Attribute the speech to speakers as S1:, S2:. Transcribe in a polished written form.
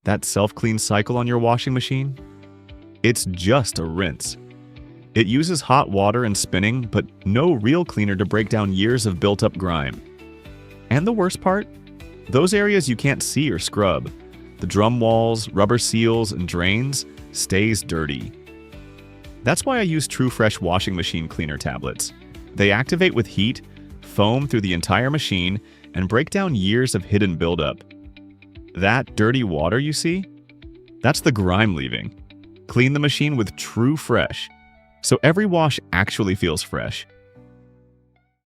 S1: That self-clean cycle on your washing machine? It's just a rinse. It uses hot water and spinning, but no real cleaner to break down years of built-up grime. And the worst part? Those areas you can't see or scrub, the drum walls, rubber seals, and drains, stays dirty. That's why I use True Fresh washing machine cleaner tablets. They activate with heat, foam through the entire machine, and break down years of hidden buildup. That dirty water you see? That's the grime leaving. Clean the machine with True Fresh, so every wash actually feels fresh.